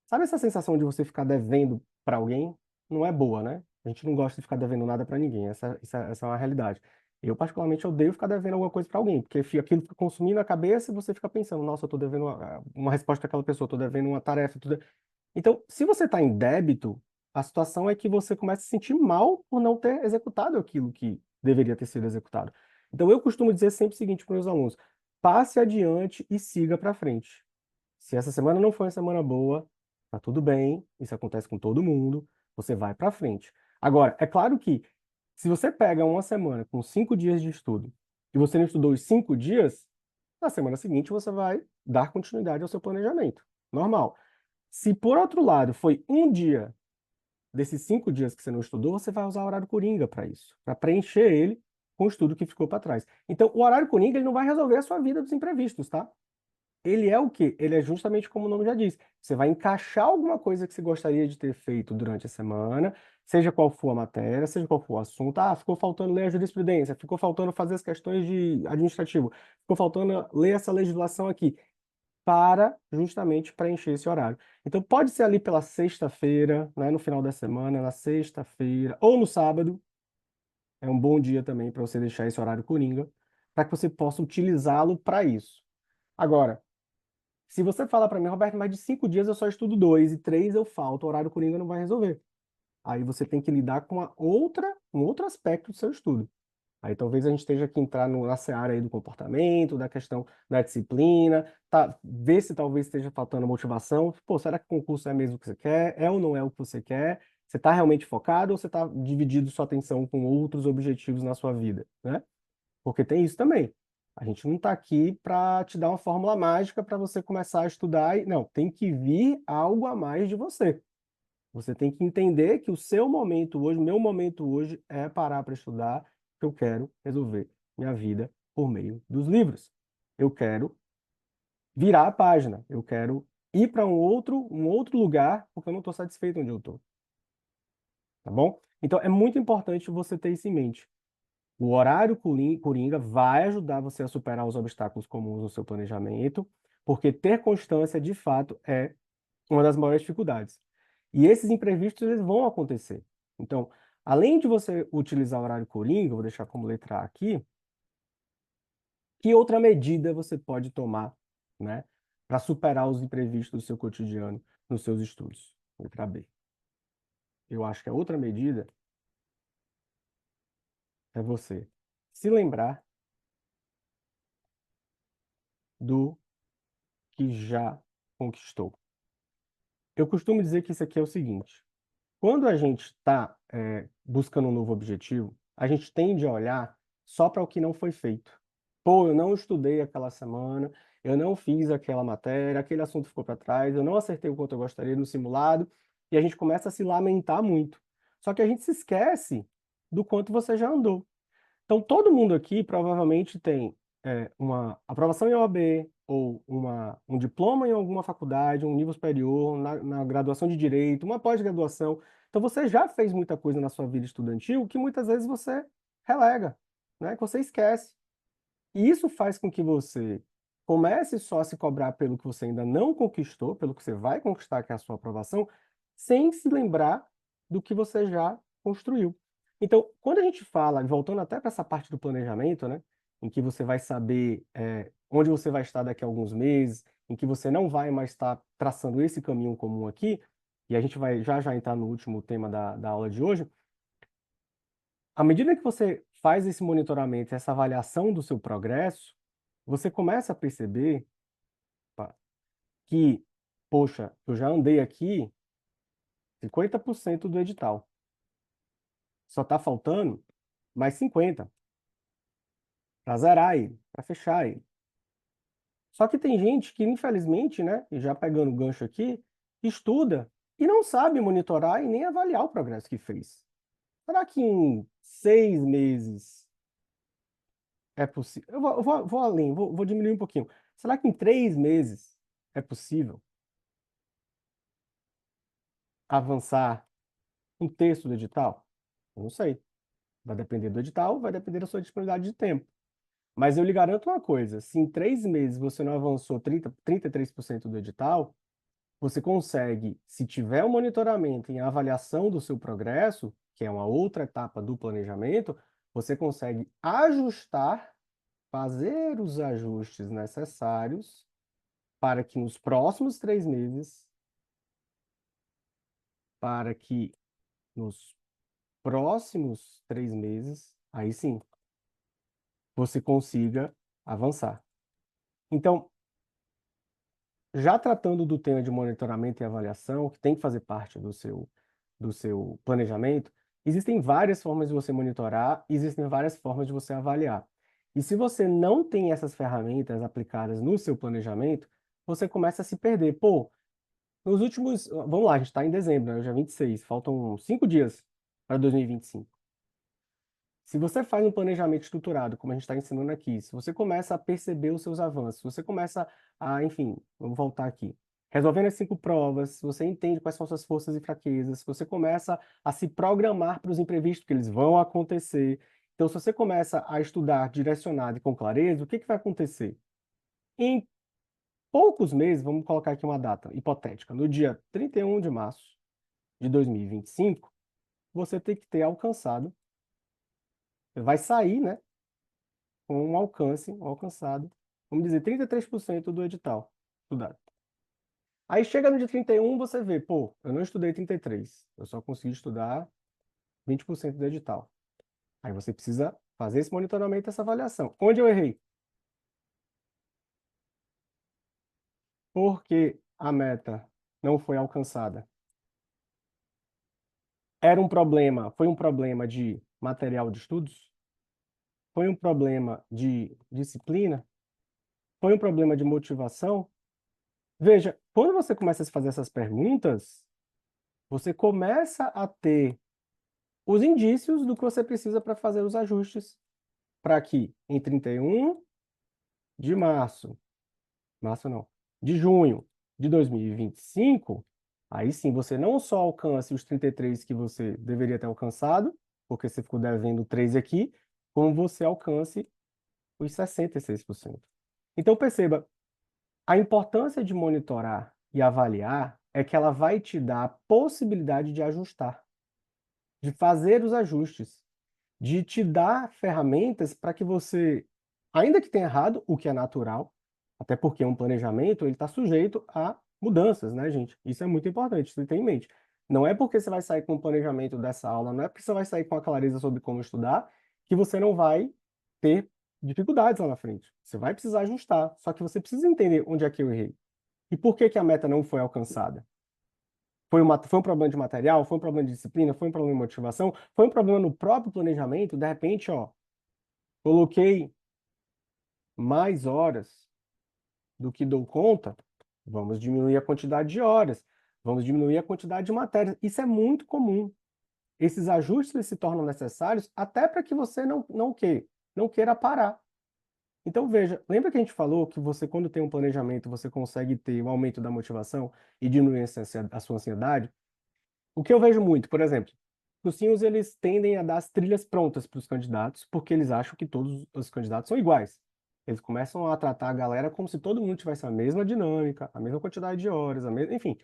Sabe essa sensação de você ficar devendo para alguém? Não é boa, né? A gente não gosta de ficar devendo nada para ninguém. Essa é uma realidade. Eu, particularmente, odeio ficar devendo alguma coisa para alguém, porque aquilo fica consumindo a cabeça e você fica pensando, nossa, eu estou devendo uma resposta àquela pessoa, estou devendo uma tarefa. Então, se você está em débito, a situação é que você começa a se sentir mal por não ter executado aquilo que deveria ter sido executado. Então, eu costumo dizer sempre o seguinte para os meus alunos: passe adiante e siga para frente. Se essa semana não foi uma semana boa, tá tudo bem, isso acontece com todo mundo, você vai para frente. Agora, é claro que se você pega uma semana com 5 dias de estudo e você não estudou os 5 dias, na semana seguinte você vai dar continuidade ao seu planejamento. Normal. Se por outro lado foi um dia desses 5 dias que você não estudou, você vai usar o horário coringa para isso, para preencher ele com o estudo que ficou para trás. Então, o horário coringa ele não vai resolver a sua vida dos imprevistos, tá? Ele é o quê? Ele é justamente como o nome já diz. Você vai encaixar alguma coisa que você gostaria de ter feito durante a semana, seja qual for a matéria, seja qual for o assunto. Ficou faltando ler a jurisprudência, ficou faltando fazer as questões de administrativo, ficou faltando ler essa legislação aqui, para justamente preencher esse horário. Então pode ser ali pela sexta-feira, né, no final da semana, na sexta-feira, ou no sábado. É um bom dia também para você deixar esse horário coringa, para que você possa utilizá-lo para isso. Agora, se você falar para mim, Roberto, mais de 5 dias eu só estudo 2 e 3 eu falto, o horário coringa não vai resolver. Aí você tem que lidar com um outro aspecto do seu estudo. Aí talvez a gente esteja aqui entrar na seara aí do comportamento, da questão da disciplina, tá? Ver se talvez esteja faltando motivação. Pô, será que o concurso é mesmo o que você quer? É ou não é o que você quer? Você está realmente focado ou você está dividindo sua atenção com outros objetivos na sua vida, né? Porque tem isso também. A gente não está aqui para te dar uma fórmula mágica para você começar a estudar. Não, tem que vir algo a mais de você. Você tem que entender que o seu momento hoje, meu momento hoje, é parar para estudar, que eu quero resolver minha vida por meio dos livros. Eu quero virar a página, eu quero ir para um outro lugar, porque eu não estou satisfeito onde eu estou. Tá bom? Então, é muito importante você ter isso em mente. O horário coringa vai ajudar você a superar os obstáculos comuns no seu planejamento, porque ter constância, de fato, é uma das maiores dificuldades. E esses imprevistos, eles vão acontecer. Então, além de você utilizar o horário coringa, vou deixar como letra A aqui, que outra medida você pode tomar, né, para superar os imprevistos do seu cotidiano nos seus estudos? Letra B. Eu acho que a outra medida é você se lembrar do que já conquistou. Eu costumo dizer que isso aqui é o seguinte: quando a gente está buscando um novo objetivo, a gente tende a olhar só para o que não foi feito. Pô, eu não estudei aquela semana, eu não fiz aquela matéria, aquele assunto ficou para trás, eu não acertei o quanto eu gostaria no simulado, e a gente começa a se lamentar muito. Só que a gente se esquece do quanto você já andou. Então, todo mundo aqui provavelmente tem uma aprovação em OAB, ou um diploma em alguma faculdade, um nível superior, na graduação de Direito, uma pós-graduação. Então, você já fez muita coisa na sua vida estudantil que muitas vezes você relega, né? Que você esquece. E isso faz com que você comece só a se cobrar pelo que você ainda não conquistou, pelo que você vai conquistar, que é a sua aprovação, sem se lembrar do que você já construiu. Então, quando a gente fala, voltando até para essa parte do planejamento, né, em que você vai saber onde você vai estar daqui a alguns meses, em que você não vai mais estar traçando esse caminho comum aqui, e a gente vai já entrar no último tema da aula de hoje, à medida que você faz esse monitoramento, essa avaliação do seu progresso, você começa a perceber, pá, que, poxa, eu já andei aqui 50% do edital. Só está faltando mais 50 para zerar ele, para fechar ele. Só que tem gente que, infelizmente, né, e já pegando o gancho aqui, estuda e não sabe monitorar e nem avaliar o progresso que fez. Será que em 6 meses é possível? Eu vou além, vou diminuir um pouquinho. Será que em 3 meses é possível avançar um terço do edital? Eu não sei. Vai depender do edital, vai depender da sua disponibilidade de tempo. Mas eu lhe garanto uma coisa: se em 3 meses você não avançou 33% do edital, você consegue, se tiver um monitoramento e a avaliação do seu progresso, que é uma outra etapa do planejamento, você consegue ajustar, fazer os ajustes necessários para que nos próximos 3 meses, para que nos próximos 3 meses, aí sim, você consiga avançar. Então, já tratando do tema de monitoramento e avaliação, que tem que fazer parte do seu planejamento, existem várias formas de você monitorar, existem várias formas de você avaliar. E se você não tem essas ferramentas aplicadas no seu planejamento, você começa a se perder. Pô, nos últimos. Vamos lá, a gente está em dezembro, né? Hoje é 26, faltam 5 dias para 2025. Se você faz um planejamento estruturado, como a gente está ensinando aqui, se você começa a perceber os seus avanços, se você começa a, enfim, vamos voltar aqui, resolvendo as 5 provas, se você entende quais são suas forças e fraquezas, se você começa a se programar para os imprevistos, que eles vão acontecer. Então, se você começa a estudar direcionado e com clareza, o que que vai acontecer? Em poucos meses, vamos colocar aqui uma data hipotética, no dia 31 de março de 2025, você tem que ter alcançado, vai sair, né, com alcançado, vamos dizer, 33% do edital estudado. Aí chega no dia 31, você vê, pô, eu não estudei 33, eu só consegui estudar 20% do edital. Aí você precisa fazer esse monitoramento, essa avaliação. Onde eu errei? Porque a meta não foi alcançada. Foi um problema de material de estudos? Foi um problema de disciplina? Foi um problema de motivação? Veja, quando você começa a se fazer essas perguntas, você começa a ter os indícios do que você precisa para fazer os ajustes, para que em 31 de março, março não, de junho de 2025, aí sim você não só alcance os 33 que você deveria ter alcançado, porque você ficou devendo 13 aqui, como você alcance os 66%. Então perceba, a importância de monitorar e avaliar é que ela vai te dar a possibilidade de ajustar, de fazer os ajustes, de te dar ferramentas para que você, ainda que tenha errado, o que é natural, até porque um planejamento ele está sujeito a mudanças, né, gente? Isso é muito importante, você tem em mente. Não é porque você vai sair com o planejamento dessa aula, não é porque você vai sair com a clareza sobre como estudar, que você não vai ter dificuldades lá na frente. Você vai precisar ajustar, só que você precisa entender onde é que eu errei. E por que que a meta não foi alcançada? Foi um problema de material? Foi um problema de disciplina? Foi um problema de motivação? Foi um problema no próprio planejamento? De repente, ó, coloquei mais horas do que dou conta, vamos diminuir a quantidade de horas, vamos diminuir a quantidade de matérias. Isso é muito comum. Esses ajustes se tornam necessários até para que você não queira parar. Então, veja, lembra que a gente falou que você, quando tem um planejamento, você consegue ter um aumento da motivação e diminuir a sua ansiedade? O que eu vejo muito, por exemplo, os cursinhos eles tendem a dar as trilhas prontas para os candidatos, porque eles acham que todos os candidatos são iguais. Eles começam a tratar a galera como se todo mundo tivesse a mesma dinâmica, a mesma quantidade de horas, enfim.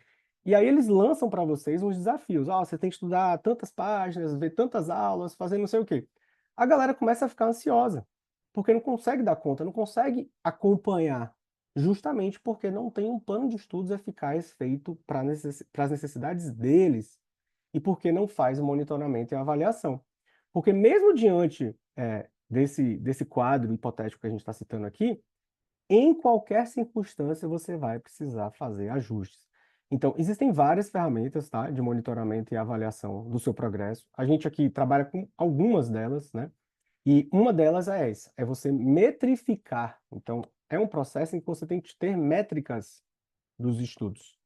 E aí eles lançam para vocês uns desafios. Ah, você tem que estudar tantas páginas, ver tantas aulas, fazer não sei o quê. A galera começa a ficar ansiosa, porque não consegue dar conta, não consegue acompanhar, justamente porque não tem um plano de estudos eficaz feito para as necessidades deles e porque não faz o monitoramento e a avaliação. Porque mesmo diante desse quadro hipotético que a gente está citando aqui, em qualquer circunstância você vai precisar fazer ajustes. Então, existem várias ferramentas, tá, de monitoramento e avaliação do seu progresso. A gente aqui trabalha com algumas delas, né? E uma delas é essa, é você metrificar. Então, é um processo em que você tem que ter métricas dos estudos,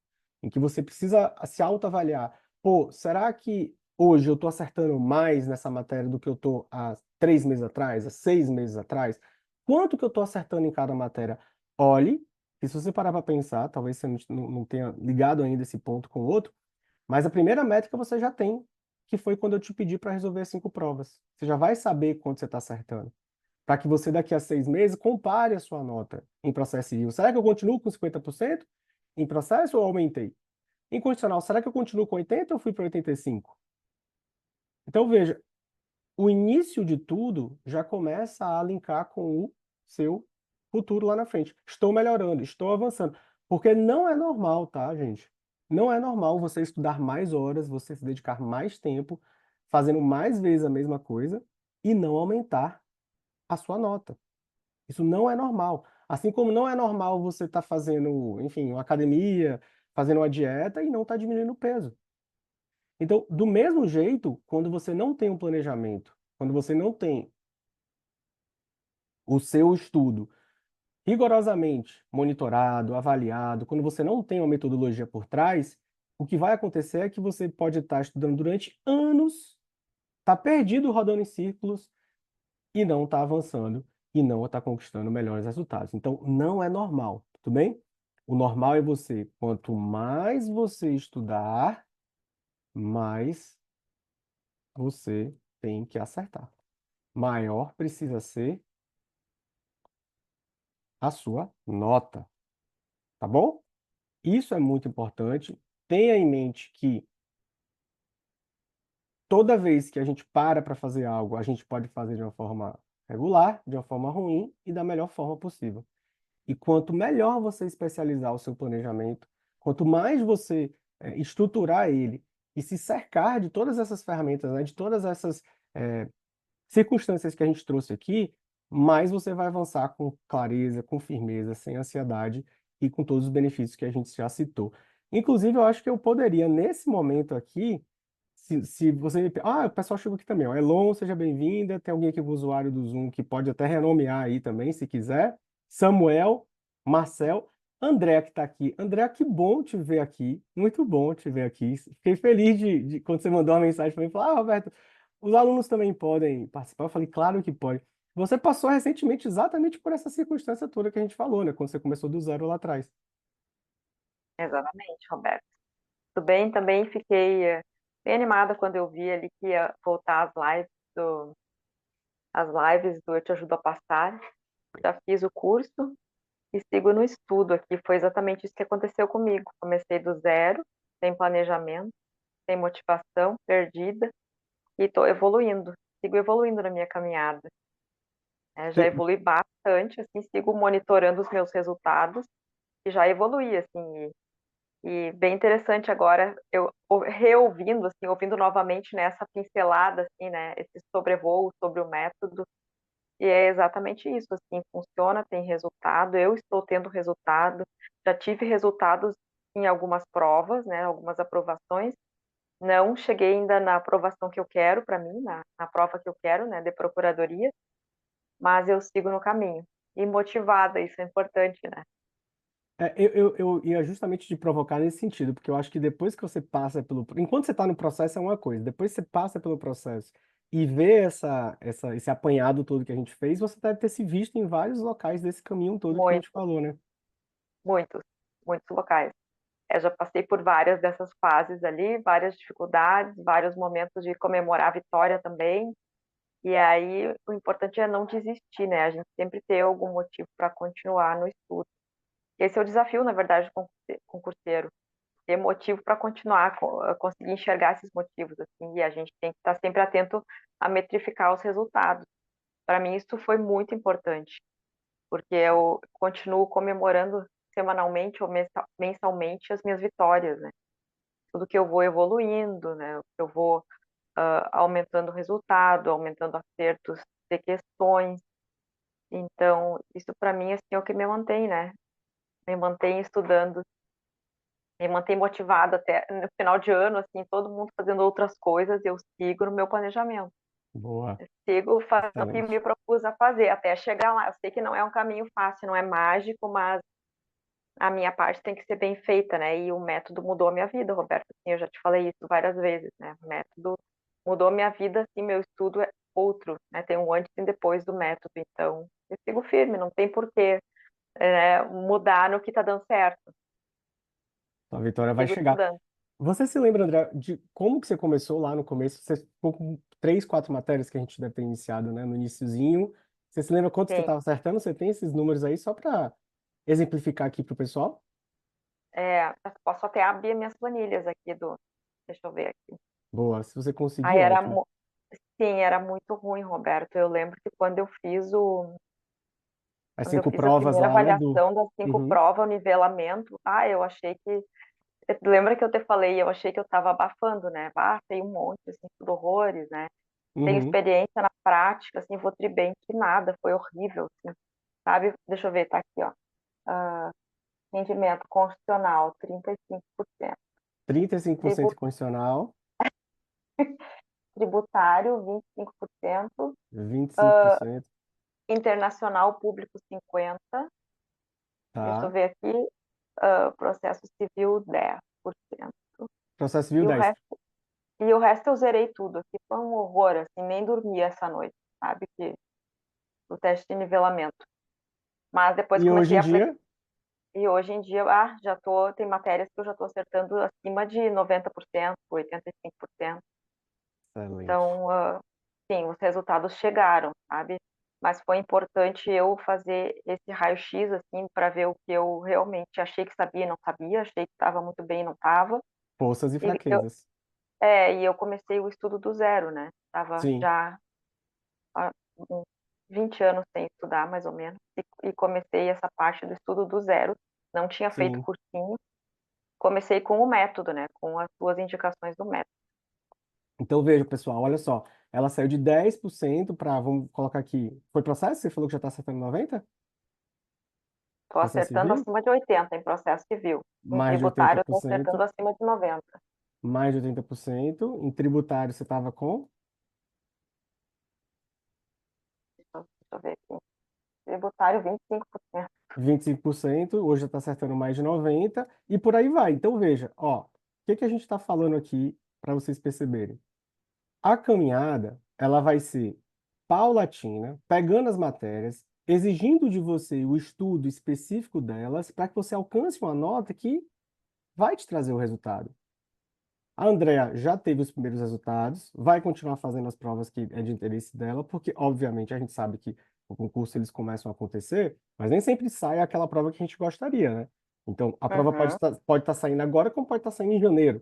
em que você precisa se autoavaliar. Pô, será que hoje eu estou acertando mais nessa matéria do que eu estou há 3 meses atrás, há 6 meses atrás? Quanto que eu estou acertando em cada matéria? Olhe, e se você parar para pensar, talvez você não tenha ligado ainda esse ponto com o outro, mas a primeira métrica você já tem, que foi quando eu te pedi para resolver 5 provas. Você já vai saber quanto você está acertando, para que você daqui a 6 meses compare a sua nota em processo civil. Será que eu continuo com 50% em processo ou aumentei? Em condicional, será que eu continuo com 80 ou fui para 85? Então, veja, o início de tudo já começa a linkar com o seu futuro lá na frente. Estou melhorando, estou avançando. Porque não é normal, tá, gente? Não é normal você estudar mais horas, você se dedicar mais tempo, fazendo mais vezes a mesma coisa e não aumentar a sua nota. Isso não é normal. Assim como não é normal você estar fazendo, enfim, uma academia, fazendo uma dieta e não estar diminuindo o peso. Então, do mesmo jeito, quando você não tem um planejamento, quando você não tem o seu estudo rigorosamente monitorado, avaliado, quando você não tem uma metodologia por trás, o que vai acontecer é que você pode estar estudando durante anos, tá perdido rodando em círculos e não está avançando e não está conquistando melhores resultados. Então, não é normal, tudo bem? O normal é você, quanto mais você estudar, mais você tem que acertar. Maior precisa ser a sua nota, tá bom? Isso é muito importante. Tenha em mente que toda vez que a gente para fazer algo, a gente pode fazer de uma forma regular, de uma forma ruim e da melhor forma possível. E quanto melhor você especializar o seu planejamento, quanto mais você estruturar ele e se cercar de todas essas ferramentas, né, de todas essas circunstâncias que a gente trouxe aqui, mais você vai avançar com clareza, com firmeza, sem ansiedade e com todos os benefícios que a gente já citou. Inclusive, eu acho que eu poderia, nesse momento aqui, se você me... Ah, o pessoal chegou aqui também, ó. Elon, seja bem-vinda. Tem alguém aqui com o usuário do Zoom que pode até renomear aí também, se quiser. Samuel, Marcel, André que está aqui. André, que bom te ver aqui. Muito bom te ver aqui. Fiquei feliz quando você mandou uma mensagem para mim. Falar, ah, Roberto, os alunos também podem participar. Eu falei, claro que pode. Você passou recentemente exatamente por essa circunstância toda que a gente falou, né? Quando você começou do zero lá atrás. Exatamente, Roberto. Tudo bem, também fiquei bem animada quando eu vi ali que ia voltar as lives do Eu Te Ajudo a Passar. Já fiz o curso e sigo no estudo aqui. Foi exatamente isso que aconteceu comigo. Comecei do zero, sem planejamento, sem motivação, perdida, e estou evoluindo. Sigo evoluindo na minha caminhada. Já Você- evolui bastante, assim, sigo monitorando os meus resultados e já evolui, assim. E bem interessante agora, eu reouvindo, assim, ouvindo novamente nessa pincelada, assim, né, esse sobrevoo sobre o método, e é exatamente isso, assim, funciona, tem resultado, eu estou tendo resultado, já tive resultados em algumas provas, né, algumas aprovações, não cheguei ainda na aprovação que eu quero para mim, na prova que eu quero, né, de procuradoria, mas eu sigo no caminho. E motivada, isso é importante, né? eu ia justamente te provocar nesse sentido, porque eu acho que depois que você passa pelo. Enquanto você está no processo é uma coisa, depois que você passa pelo processo e vê esse apanhado todo que a gente fez, você deve ter se visto em vários locais desse caminho todo que a gente Muito, falou, né? muitos, muitos locais. Já passei por várias dessas fases ali, várias dificuldades, vários momentos de comemorar a vitória também. E aí, o importante é não desistir, né? A gente sempre ter algum motivo para continuar no estudo. Esse é o desafio, na verdade, do concurseiro. Ter motivo para continuar, conseguir enxergar esses motivos, assim, e a gente tem que estar sempre atento a metrificar os resultados. Para mim, isso foi muito importante, porque eu continuo comemorando semanalmente ou mensalmente as minhas vitórias, né? Tudo que eu vou evoluindo, né? Eu vou aumentando o resultado, aumentando acertos de questões. Então, isso para mim assim, é o que me mantém, né? Me mantém estudando, me mantém motivada até no final de ano, assim, todo mundo fazendo outras coisas, eu sigo no meu planejamento. Boa, Sigo fazendo o que me excelente. propus a fazer até chegar lá. Eu sei que não é um caminho fácil, não é mágico, mas a minha parte tem que ser bem feita, né? E o método mudou a minha vida, Roberto. Assim, eu já te falei isso várias vezes, né? O método mudou a minha vida, assim, meu estudo é outro, né? Tem um antes e depois do método, então eu sigo firme, não tem porquê mudar no que tá dando certo. A vitória vai Sigo chegar. estudando. Você se lembra, André, de como que você começou lá no começo? Você ficou com três, quatro matérias que a gente deve ter iniciado, né, no iniciozinho. Você se lembra quanto você Sim. estava acertando? Você tem esses números aí só para exemplificar aqui para o pessoal? Eu posso até abrir minhas planilhas aqui do. Deixa eu ver aqui. Boa, se você Ah, conseguir, ótimo. sim, era muito ruim, Roberto. Eu lembro que As quando eu cinco fiz a provas primeira lá, né, do... avaliação das cinco Uhum, provas, o nivelamento, eu achei que. Lembra que eu te falei, eu achei que eu estava abafando, né? Ah, tem um monte, assim, por horrores, né? Tenho uhum. experiência na prática, assim, vou tri bem, que nada, foi horrível, assim, sabe? Deixa eu ver, tá aqui, ó. Ah, rendimento constitucional, 35%. 35% Tribu- condicional, Tributário, 25%. 25%, Internacional, público, 50%. Deixa eu tá? ver aqui. Processo civil, 10%. Processo civil E o 10. resto, e o resto eu zerei tudo. Aqui foi um horror, assim, nem dormi essa noite, sabe? Que o teste de nivelamento. Mas depois E hoje comecei em a aprender. dia, E hoje em dia, tem matérias que eu já estou acertando acima de 90%, 85%. excelente. Então, sim, os resultados chegaram, sabe? Mas foi importante eu fazer esse raio-x, assim, para ver o que eu realmente achei que sabia e não sabia, achei que estava muito bem e não estava. Forças e E eu, fraquezas. e eu comecei o estudo do zero, né? Estava Sim, já há uns 20 anos sem estudar, mais ou menos, e comecei essa parte do estudo do zero. Não tinha feito sim. cursinho. Comecei com o método, né? Com as suas indicações do método. Então, veja, pessoal, olha só. Ela saiu de 10% para, vamos colocar aqui, foi processo? Você falou que já está acertando 90? Estou Processo acertando civil? acima de 80 em processo civil. Em Mais de tributário, estou 80%. acertando acima de 90. Mais de 80%. Em tributário, você estava com Deixa eu ver aqui. Tributário, 25%. 25%. Hoje já está acertando mais de 90%. E por aí vai. Então, veja, ó, o que que a gente está falando aqui para vocês perceberem? A caminhada, ela vai ser paulatina, pegando as matérias, exigindo de você o estudo específico delas, para que você alcance uma nota que vai te trazer o resultado. A Andrea já teve os primeiros resultados, vai continuar fazendo as provas que é de interesse dela, porque, obviamente, a gente sabe que o concurso eles começam a acontecer, mas nem sempre sai aquela prova que a gente gostaria, né? Então, a prova Uhum. pode estar saindo agora, como pode estar saindo em janeiro.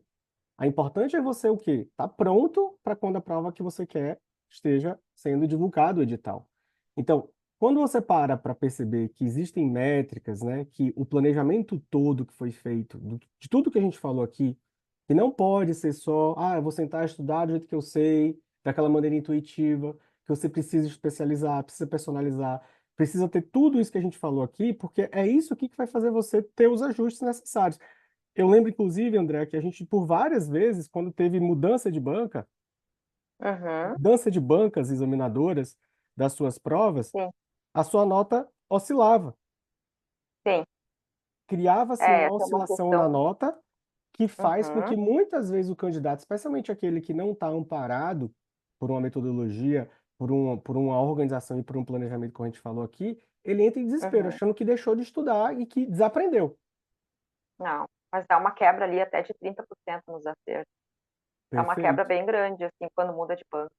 A importante é você o quê? Tá pronto para quando a prova que você quer esteja sendo divulgado o edital. Então, quando você para perceber que existem métricas, né, que o planejamento todo que foi feito, de tudo que a gente falou aqui, que não pode ser só, eu vou sentar e estudar do jeito que eu sei, daquela maneira intuitiva, que você precisa especializar, precisa personalizar, precisa ter tudo isso que a gente falou aqui, porque é isso aqui que vai fazer você ter os ajustes necessários. Eu lembro, inclusive, André, que a gente, por várias vezes, quando teve Uhum. mudança de bancas examinadoras das suas provas, Sim, a sua nota oscilava. sim. Criava-se É, uma essa é uma oscilação na questão. nota que faz com que Uhum. muitas vezes o candidato, especialmente aquele que não está amparado por uma metodologia, por uma organização e por um planejamento, como a gente falou aqui, ele entra em desespero, Uhum. achando que deixou de estudar e que desaprendeu. Não, mas dá uma quebra ali até de 30% nos acertos. É uma quebra Perfeito, bem grande, assim, quando muda de banco.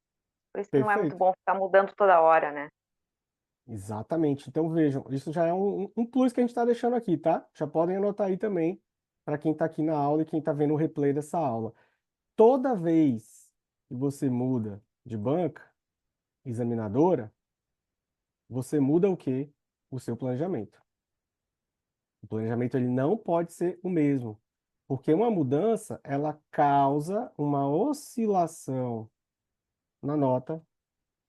Por isso que não é muito perfeito. bom ficar mudando toda hora, né? Exatamente. Então vejam, isso já é um plus que a gente está deixando aqui, tá? Já podem anotar aí também, para quem está aqui na aula e quem está vendo o replay dessa aula. Toda vez que você muda de banca examinadora, você muda o quê? O seu planejamento. O planejamento ele não pode ser o mesmo, porque uma mudança ela causa uma oscilação na nota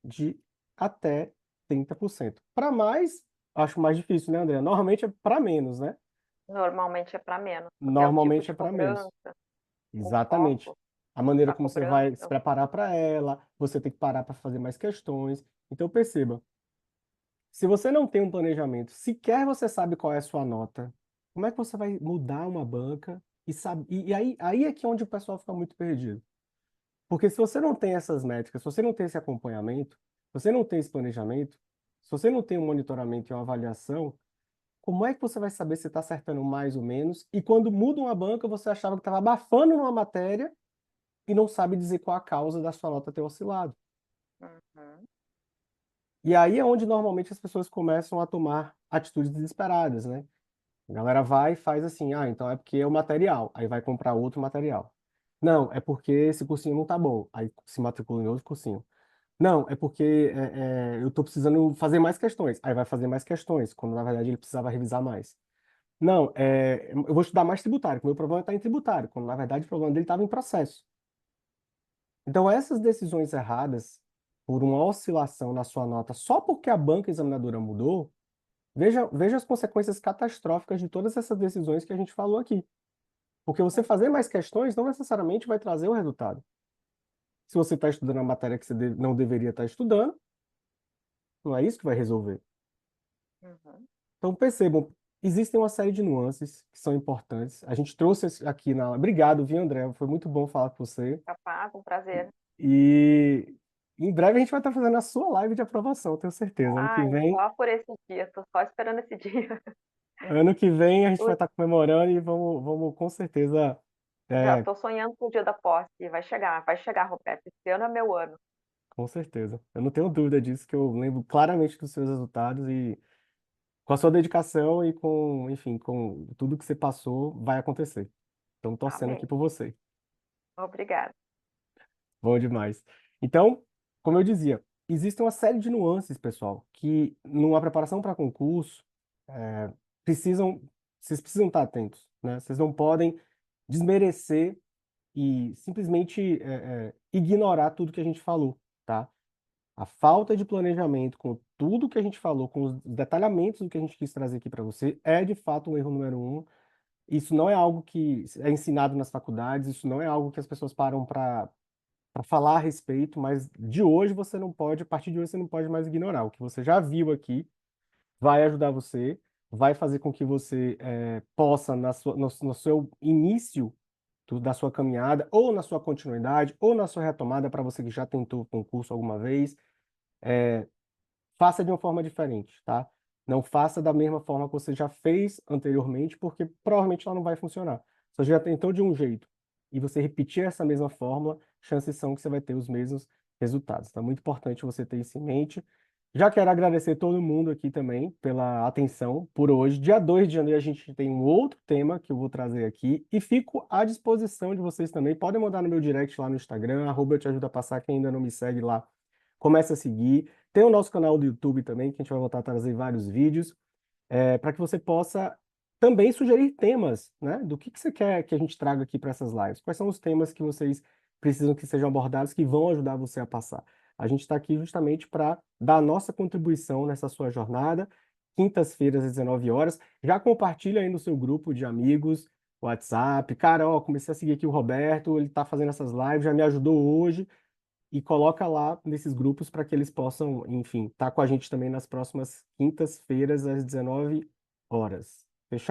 de até 30%. Para mais, acho mais difícil, né, André? Normalmente é para menos, né? Normalmente é para menos, porque é o tipo Normalmente de é para menos. cobrança, o Exatamente. foco A maneira da como você vai se cobrança. preparar para ela, você tem que parar para fazer mais questões. Então, perceba, se você não tem um planejamento, sequer você sabe qual é a sua nota, como é que você vai mudar uma banca e sabe? E aí é que é onde o pessoal fica muito perdido. Porque se você não tem essas métricas, se você não tem esse acompanhamento, se você não tem esse planejamento, se você não tem um monitoramento e uma avaliação, como é que você vai saber se está acertando mais ou menos? E quando muda uma banca, você achava que estava abafando numa matéria e não sabe dizer qual a causa da sua nota ter oscilado. Uhum. E aí é onde normalmente as pessoas começam a tomar atitudes desesperadas, né? A galera vai e faz assim, então é porque é o material, aí vai comprar outro material. Não, é porque esse cursinho não tá bom, aí se matricula em outro cursinho. Não, é porque eu estou precisando fazer mais questões, aí vai fazer mais questões, quando na verdade ele precisava revisar mais. Não, eu vou estudar mais tributário, porque o meu problema está em tributário, quando na verdade o problema dele estava em processo. Então, essas decisões erradas, por uma oscilação na sua nota, só porque a banca examinadora mudou, veja as consequências catastróficas de todas essas decisões que a gente falou aqui. Porque você fazer mais questões não necessariamente vai trazer o resultado. Se você está estudando a matéria que você não deveria estar estudando, não é isso que vai resolver. Uhum. Então, percebam, existem uma série de nuances que são importantes. A gente trouxe aqui na aula. Obrigado, viu, André? Foi muito bom falar com você. Capaz, um prazer. E em breve a gente vai estar fazendo a sua live de aprovação, tenho certeza. Ai, só por esse dia, tô só esperando esse dia. Ano que vem a gente vai Ui, estar comemorando e vamos com certeza, já é, tô sonhando com o dia da posse. Vai chegar, Roberto. Esse ano é meu ano. com certeza. Eu não tenho dúvida disso, que eu lembro claramente dos seus resultados e com a sua dedicação e com, enfim, com tudo que você passou, vai acontecer. Estamos torcendo aqui Amém. por você. Obrigada. Bom demais. Então, como eu dizia, existe uma série de nuances, pessoal, que numa preparação para concurso, é, precisam, vocês precisam estar atentos, né? Vocês não podem desmerecer e simplesmente ignorar tudo que a gente falou, tá? A falta de planejamento com tudo que a gente falou, com os detalhamentos do que a gente quis trazer aqui para você, é de fato um erro número um. Isso não é algo que é ensinado nas faculdades, isso não é algo que as pessoas param para falar a respeito, mas de hoje você não pode, a partir de hoje você não pode mais ignorar. O que você já viu aqui vai ajudar você, vai fazer com que você possa, no seu início da sua caminhada, ou na sua continuidade, ou na sua retomada, para você que já tentou o concurso alguma vez, faça de uma forma diferente, tá? Não faça da mesma forma que você já fez anteriormente, porque provavelmente ela não vai funcionar. Se você já tentou de um jeito e você repetir essa mesma fórmula, chances são que você vai ter os mesmos resultados. Então, é muito importante você ter isso em mente. Já quero agradecer todo mundo aqui também pela atenção por hoje. Dia 2 de janeiro a gente tem um outro tema que eu vou trazer aqui e fico à disposição de vocês também. Podem mandar no meu direct lá no Instagram, @eu te ajudo a passar, quem ainda não me segue lá, comece a seguir. Tem o nosso canal do YouTube também, que a gente vai voltar a trazer vários vídeos, para que você possa também sugerir temas, né? Do que você quer que a gente traga aqui para essas lives? Quais são os temas que vocês precisam que sejam abordados, que vão ajudar você a passar? A gente está aqui justamente para dar a nossa contribuição nessa sua jornada, quintas-feiras às 19 horas. Já compartilha aí no seu grupo de amigos, WhatsApp. Cara, ó, comecei a seguir aqui o Roberto, ele está fazendo essas lives, já me ajudou hoje e coloca lá nesses grupos para que eles possam, enfim, estar com a gente também nas próximas quintas-feiras às 19 horas. Fechado?